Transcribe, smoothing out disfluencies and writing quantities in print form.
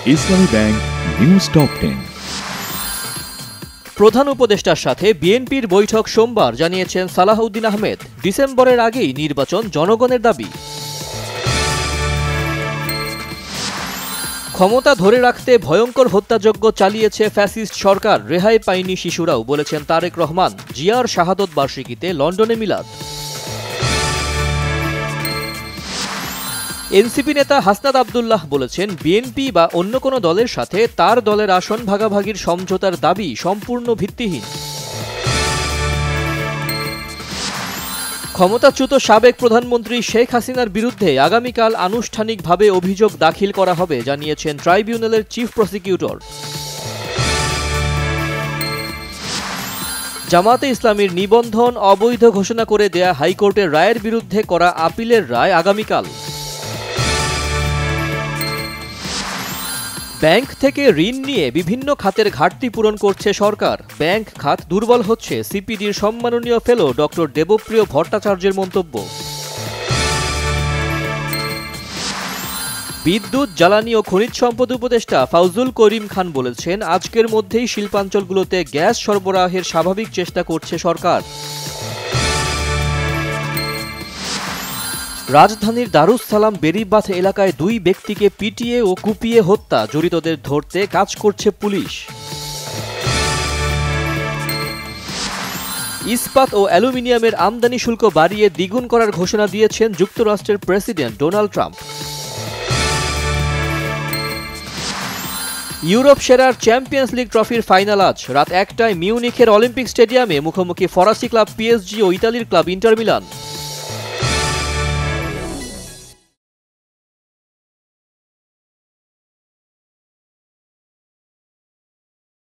ইসলামী bank news top 10। প্রধান উপদেষ্টার সাথে বিএনপির বৈঠক সোমবার, জানিয়েছেন সালাহউদ্দিন আহমেদ। ডিসেম্বরের আগেই নির্বাচন জনগণের দাবি। ক্ষমতা ধরে রাখতে ভয়ঙ্কর হত্যাযজ্ঞ চালিয়েছে ফ্যাসিস্ট সরকার, রেহাই পায়নি শিশুরাও, বলেছেন তারেক রহমান। জিয়ার শাহাদত বার্ষিকীতে লন্ডনে মিলাদ। এনসিপি নেতা হাসনাত আব্দুল্লাহ বলেছেন, বিএনপি বা অন্য কোনো দলের সাথে তার দলের আসন ভাগাভাগির সমঝোতার দাবি সম্পূর্ণ ভিত্তিহীন। ক্ষমতাচ্যুত সাবেক প্রধানমন্ত্রী শেখ হাসিনার বিরুদ্ধে আগামীকাল আনুষ্ঠানিকভাবে অভিযোগ দাখিল করা হবে, জানিয়েছেন ট্রাইব্যুনালের চিফ প্রসিকিউটর। জামায়াতে ইসলামীর নিবন্ধন অবৈধ ঘোষণা করে দেয়া হাইকোর্টের রায়ের বিরুদ্ধে করা আপিলের রায় আগামীকাল। ব্যাংক থেকে ঋণ নিয়ে বিভিন্ন খাতের ঘাটতি পূরণ করছে সরকার। ব্যাংক খাত দুর্বল হচ্ছে, সিপিডির সম্মাননীয় ফেলো ডক্টর দেবপ্রিয় ভট্টাচার্যের মন্তব্য। বিদ্যুৎ, জ্বালানি ও খনিজ সম্পদ উপদেষ্টা ফাউজুল করিম খান বলেছেন, আজকের মধ্যেই শিল্পাঞ্চলগুলোতে গ্যাস সরবরাহের স্বাভাবিক চেষ্টা করছে সরকার। রাজধানীর দারুস সালাম বেরিবাঁধ এলাকায় 2 ব্যক্তিকে পিটিয়ে ও কুপিয়ে হত্যা, জড়িতদের ধরতে কাজ করছে পুলিশ। ইস্পাত ও অ্যালুমিনিয়ামের আমদানি শুল্ক বাড়িয়ে দ্বিগুণ করার ঘোষণা দিয়েছেন যুক্তরাষ্ট্রের প্রেসিডেন্ট ডোনাল্ড ট্রাম্প। ইউরোপ সেরার চ্যাম্পিয়ন্স লিগ ট্রফির ফাইনাল আজ রাত 1টায় মিউনিখের অলিম্পিক স্টেডিয়ামে মুখোমুখি ফরাসি ক্লাব পিএসজি ও ইতালির ক্লাব ইন্টার মিলান।